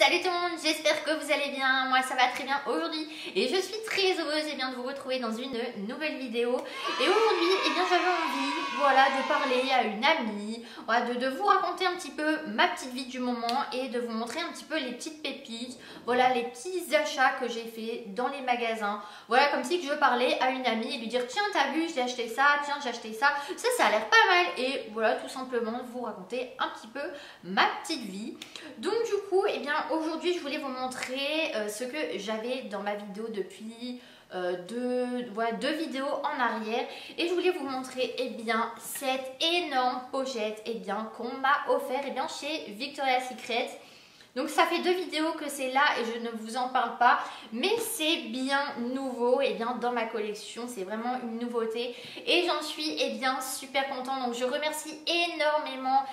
Salut tout le monde, j'espère que vous allez bien, moi ça va très bien aujourd'hui et je suis très heureuse de vous retrouver dans une nouvelle vidéo. Et aujourd'hui, j'avais envie de parler à une amie, de vous raconter un petit peu ma petite vie du moment et de vous montrer un petit peu les petites pépites, les petits achats que j'ai fait dans les magasins. Comme si je parlais à une amie et lui dire tiens t'as vu j'ai acheté ça, tiens j'ai acheté ça, ça a l'air pas mal et tout simplement vous raconter un petit peu ma petite vie. Donc du coup, aujourd'hui je voulais vous montrer ce que j'avais dans ma vidéo depuis deux vidéos en arrière, et je voulais vous montrer cette énorme pochette qu'on m'a offert chez Victoria's Secret. Donc ça fait 2 vidéos que c'est là et je ne vous en parle pas, mais c'est bien nouveau dans ma collection, c'est vraiment une nouveauté et j'en suis super contente. Donc je remercie énormément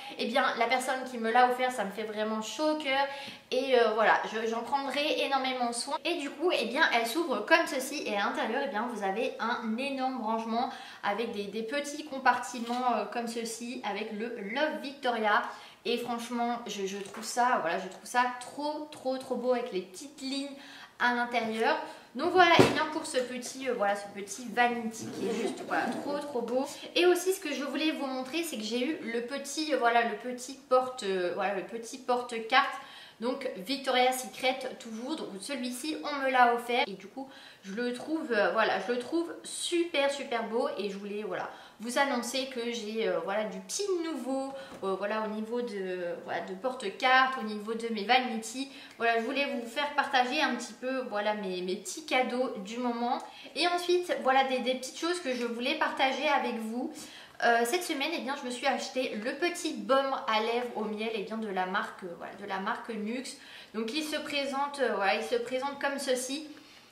la personne qui me l'a offert, ça me fait vraiment chaud au cœur et j'en prendrai énormément soin. Et du coup elle s'ouvre comme ceci et à l'intérieur vous avez un énorme rangement avec des petits compartiments comme ceci avec le Love Victoria. Et franchement, je trouve ça, trop beau avec les petites lignes à l'intérieur. Donc pour ce petit vanity qui est juste trop beau. Et aussi ce que je voulais vous montrer, c'est que j'ai eu le petit porte-carte. Donc Victoria's Secret toujours, donc celui-ci on me l'a offert et du coup je le trouve super beau et je voulais vous annoncer que j'ai du petit nouveau au niveau de porte-carte, au niveau de mes vanity. Je voulais vous faire partager un petit peu mes petits cadeaux du moment. Et ensuite des petites choses que je voulais partager avec vous. Cette semaine, je me suis acheté le petit baume à lèvres au miel de la marque Nuxe. Donc il se présente comme ceci.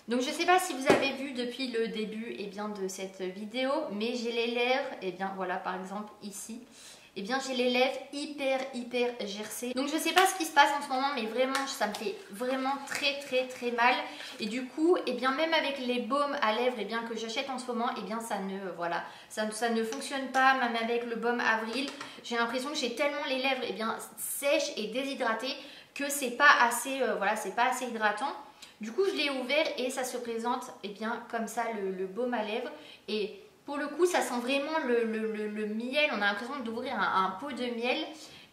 Donc je ne sais pas si vous avez vu depuis le début de cette vidéo, mais j'ai les lèvres, par exemple ici. J'ai les lèvres hyper gercées. Donc je sais pas ce qui se passe en ce moment, mais vraiment ça me fait vraiment très mal. Et du coup, même avec les baumes à lèvres que j'achète en ce moment, ça ne fonctionne pas. Même avec le baume Avril, j'ai l'impression que j'ai tellement les lèvres sèches et déshydratées que c'est pas assez hydratant. Du coup je l'ai ouvert et ça se présente comme ça le baume à lèvres. Et pour le coup, ça sent vraiment le miel. On a l'impression d'ouvrir un pot de miel.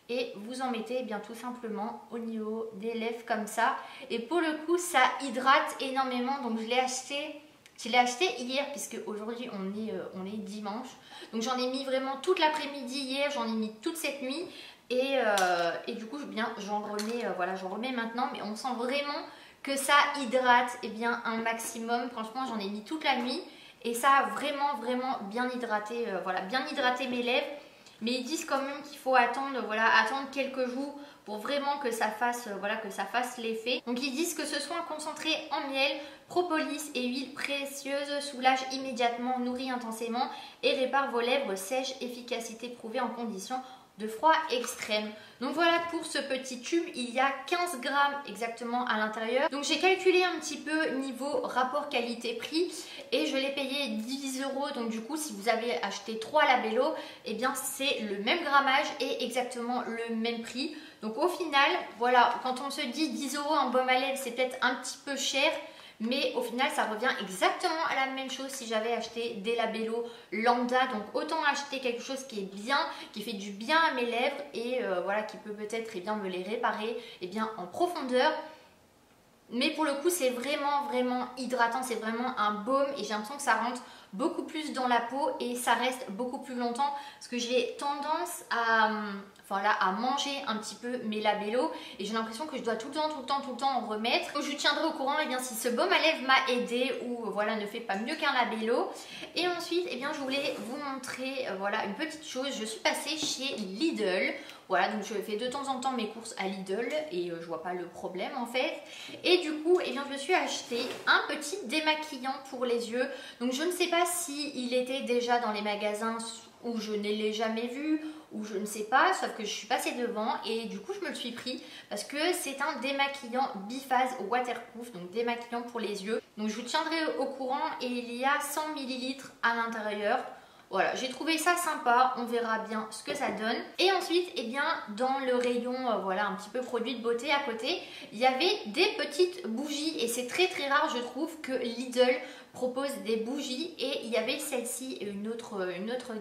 Et vous en mettez tout simplement au niveau des lèvres comme ça. Et pour le coup, ça hydrate énormément. Donc je l'ai acheté hier puisque aujourd'hui on est dimanche. Donc j'en ai mis vraiment toute l'après-midi hier. J'en ai mis toute cette nuit. Et du coup, j'en remets maintenant. Mais on sent vraiment que ça hydrate un maximum. Franchement, j'en ai mis toute la nuit. Et ça a vraiment bien hydraté, mes lèvres. Mais ils disent quand même qu'il faut attendre quelques jours pour vraiment que ça fasse l'effet. Donc ils disent que ce soin concentré en miel, propolis et huile précieuse soulage immédiatement, nourrit intensément et répare vos lèvres sèches, efficacité prouvée en conditions de froid extrême. Donc voilà pour ce petit tube, il y a 15 grammes exactement à l'intérieur. Donc j'ai calculé un petit peu niveau rapport qualité-prix et je l'ai payé 10 €. Donc du coup si vous avez acheté 3 labello, c'est le même grammage et exactement le même prix. Donc au final, quand on se dit 10 € en baume à lèvres, c'est peut-être un petit peu cher. Mais au final ça revient exactement à la même chose si j'avais acheté des labello lambda. Donc autant acheter quelque chose qui est bien, qui fait du bien à mes lèvres et qui peut peut-être me les réparer en profondeur. Mais pour le coup c'est vraiment hydratant, c'est vraiment un baume et j'ai l'impression que ça rentre beaucoup plus dans la peau et ça reste beaucoup plus longtemps parce que j'ai tendance à manger un petit peu mes labello et j'ai l'impression que je dois tout le temps en remettre. Donc je vous tiendrai au courant si ce baume à lèvres m'a aidé ou ne fait pas mieux qu'un labello. Et ensuite je voulais vous montrer une petite chose. Je suis passée chez Lidl. Donc je fais de temps en temps mes courses à Lidl et je vois pas le problème en fait. Et du coup, je me suis acheté un petit démaquillant pour les yeux. Donc je ne sais pas s'il était déjà dans les magasins ou je ne l'ai jamais vu ou je ne sais pas, sauf que je suis passée devant et du coup je me le suis pris parce que c'est un démaquillant biphase waterproof, donc démaquillant pour les yeux. Donc je vous tiendrai au courant et il y a 100 ml à l'intérieur. Voilà, j'ai trouvé ça sympa, on verra bien ce que ça donne. Et ensuite, eh bien, dans le rayon, voilà, un petit peu produits de beauté à côté, il y avait des petites bougies. Et c'est très très rare, je trouve, que Lidl propose des bougies. Et il y avait celle-ci et une autre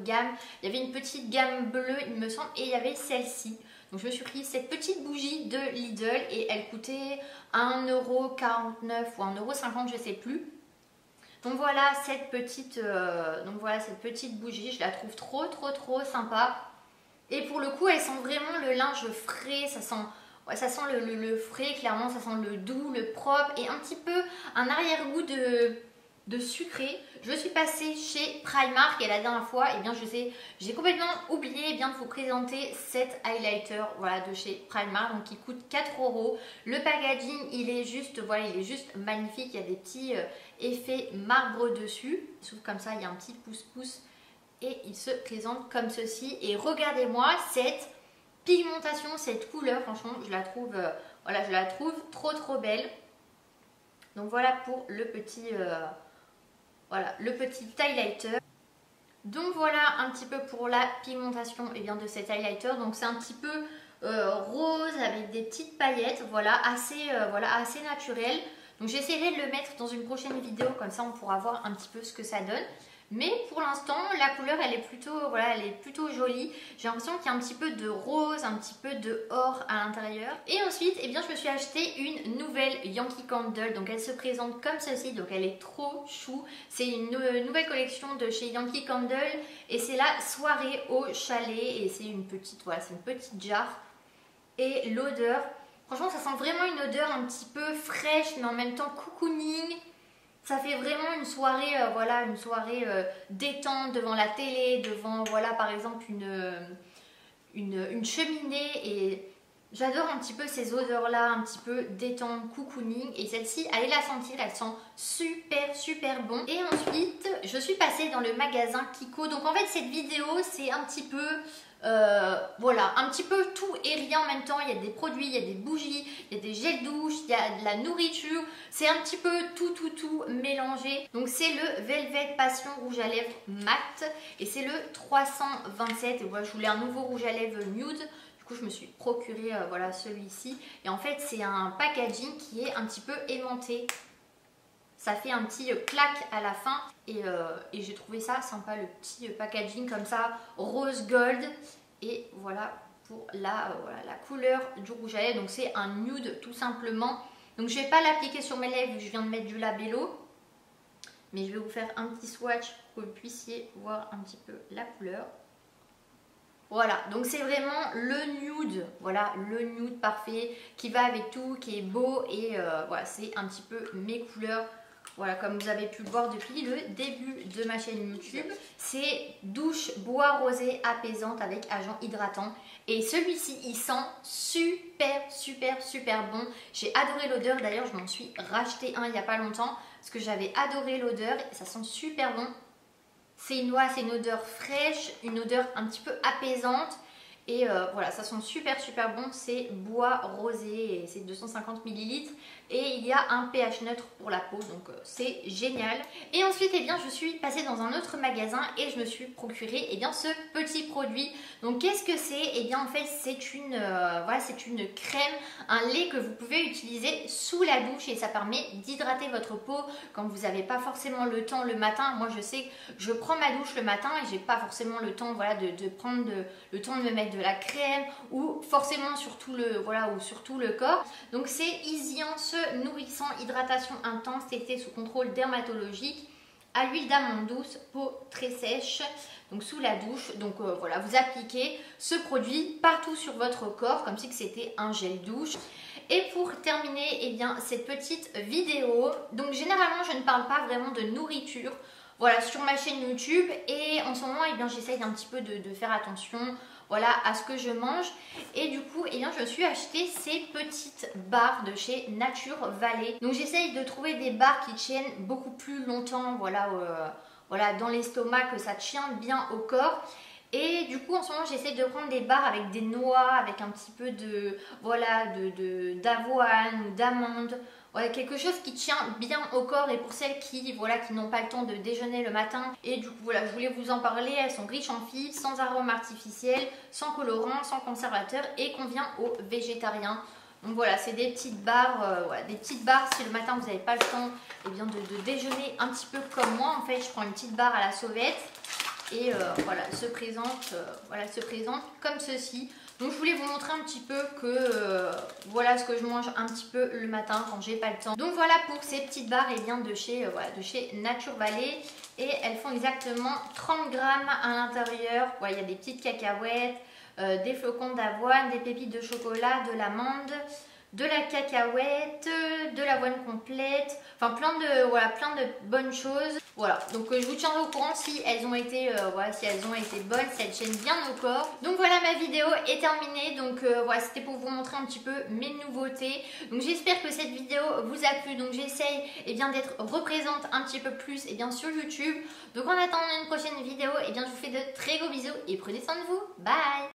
gamme. Il y avait une petite gamme bleue, il me semble, et il y avait celle-ci. Donc je me suis pris cette petite bougie de Lidl et elle coûtait 1,49 € ou 1,50 €, je sais plus. Donc voilà cette petite bougie, je la trouve trop sympa. Et pour le coup, elle sent vraiment le linge frais, ça sent le frais, clairement, ça sent le doux, le propre et un petit peu un arrière-goût de sucré. Je suis passée chez Primark et la dernière fois, eh bien j'ai complètement oublié eh bien, de vous présenter cet highlighter, voilà, de chez Primark, donc qui coûte 4 €. Le packaging, il est juste magnifique. Il y a des petits effets marbre dessus. Il s'ouvre comme ça, il y a un petit pouce-pouce et il se présente comme ceci. Et regardez-moi cette pigmentation, cette couleur, franchement, je la trouve trop belle. Donc voilà pour le petit highlighter. Donc voilà un petit peu pour la pigmentation eh bien, de cet highlighter. Donc c'est un petit peu rose avec des petites paillettes, voilà, assez naturel. Donc j'essaierai de le mettre dans une prochaine vidéo, comme ça on pourra voir un petit peu ce que ça donne. Mais pour l'instant, la couleur elle est plutôt jolie. J'ai l'impression qu'il y a un petit peu de rose, un petit peu de or à l'intérieur. Et ensuite, eh bien, je me suis acheté une nouvelle Yankee Candle. Donc elle se présente comme ceci, donc elle est trop chou. C'est une nouvelle collection de chez Yankee Candle et c'est la soirée au chalet. Et c'est une petite jarre. Et l'odeur, franchement ça sent vraiment une odeur un petit peu fraîche mais en même temps cocooning. Ça fait vraiment une soirée, détente devant la télé, devant par exemple une cheminée. Et j'adore un petit peu ces odeurs-là, un petit peu détente, cocooning. Et celle-ci, allez la sentir, elle sent super bon. Et ensuite, je suis passée dans le magasin Kiko. Donc en fait, cette vidéo, c'est un petit peu... un petit peu tout et rien en même temps. Il y a des produits, il y a des bougies, il y a des gels douche, il y a de la nourriture. C'est un petit peu tout mélangé. Donc c'est le Velvet Passion rouge à lèvres mat et c'est le 327. Et voilà, je voulais un nouveau rouge à lèvres nude. Du coup je me suis procuré celui-ci. Et en fait c'est un packaging qui est un petit peu aimanté. Ça fait un petit clac à la fin et j'ai trouvé ça sympa, le petit packaging comme ça, rose gold. Et voilà pour la couleur du rouge à lèvres. Donc c'est un nude tout simplement. Donc je ne vais pas l'appliquer sur mes lèvres vu que je viens de mettre du labello. Mais je vais vous faire un petit swatch pour que vous puissiez voir un petit peu la couleur. Voilà, donc c'est vraiment le nude, voilà, le nude parfait qui va avec tout, qui est beau et voilà, c'est un petit peu mes couleurs. Voilà, comme vous avez pu le voir depuis le début de ma chaîne YouTube, c'est douche bois rosé apaisante avec agent hydratant. Et celui-ci, il sent super bon. J'ai adoré l'odeur, d'ailleurs je m'en suis racheté un il n'y a pas longtemps parce que j'avais adoré l'odeur et ça sent super bon. C'est une odeur fraîche, une odeur un petit peu apaisante. Et voilà, ça sent super bon, c'est bois rosé et c'est 250 ml et il y a un pH neutre pour la peau, donc c'est génial. Et ensuite, eh bien, je suis passée dans un autre magasin et je me suis procuré eh bien, ce petit produit. Donc qu'est-ce que c'est? Eh bien en fait c'est une crème, un lait que vous pouvez utiliser sous la douche et ça permet d'hydrater votre peau quand vous n'avez pas forcément le temps le matin. Moi je sais que je prends ma douche le matin et j'ai pas forcément le temps de prendre le temps de me mettre de la crème ou forcément sur tout le corps. Donc c'est Easyance nourrissant hydratation intense testé sous contrôle dermatologique à l'huile d'amande douce, peau très sèche, donc sous la douche. Donc voilà, vous appliquez ce produit partout sur votre corps comme si c'était un gel douche. Et pour terminer eh bien, cette petite vidéo, donc généralement je ne parle pas vraiment de nourriture voilà, sur ma chaîne YouTube et en ce moment eh bien, j'essaye un petit peu de faire attention voilà, à ce que je mange. Et du coup, eh bien, je me suis acheté ces petites barres de chez Nature Valley. Donc j'essaye de trouver des barres qui tiennent beaucoup plus longtemps voilà, dans l'estomac, que ça tient bien au corps. Et du coup en ce moment j'essaie de prendre des barres avec des noix, avec un petit peu de voilà d'avoine ou d'amande. Ouais, quelque chose qui tient bien au corps et pour celles qui voilà qui n'ont pas le temps de déjeuner le matin. Et du coup voilà, je voulais vous en parler. Elles sont riches en fibres, sans arôme artificiel, sans colorant, sans conservateur et convient aux végétariens. Donc voilà, c'est des petites barres, voilà, des petites barres si le matin vous n'avez pas le temps eh bien de déjeuner un petit peu comme moi. En fait, je prends une petite barre à la sauvette et voilà, elle se présente comme ceci. Donc je voulais vous montrer un petit peu que voilà ce que je mange un petit peu le matin quand j'ai pas le temps. Donc voilà pour ces petites barres et bien de chez Nature Valley. Et elles font exactement 30 grammes à l'intérieur. Voilà, il y a des petites cacahuètes, des flocons d'avoine, des pépites de chocolat, de l'amande, de la cacahuète, de l'avoine complète, enfin plein de bonnes choses. Voilà, donc je vous tiendrai au courant si elles ont été bonnes, si elles tiennent bien au corps. Donc voilà, ma vidéo est terminée. Donc voilà, c'était pour vous montrer un petit peu mes nouveautés. Donc j'espère que cette vidéo vous a plu. Donc j'essaye d'être représente un petit peu plus sur YouTube. Donc en attendant une prochaine vidéo, je vous fais de très gros bisous et prenez soin de vous. Bye.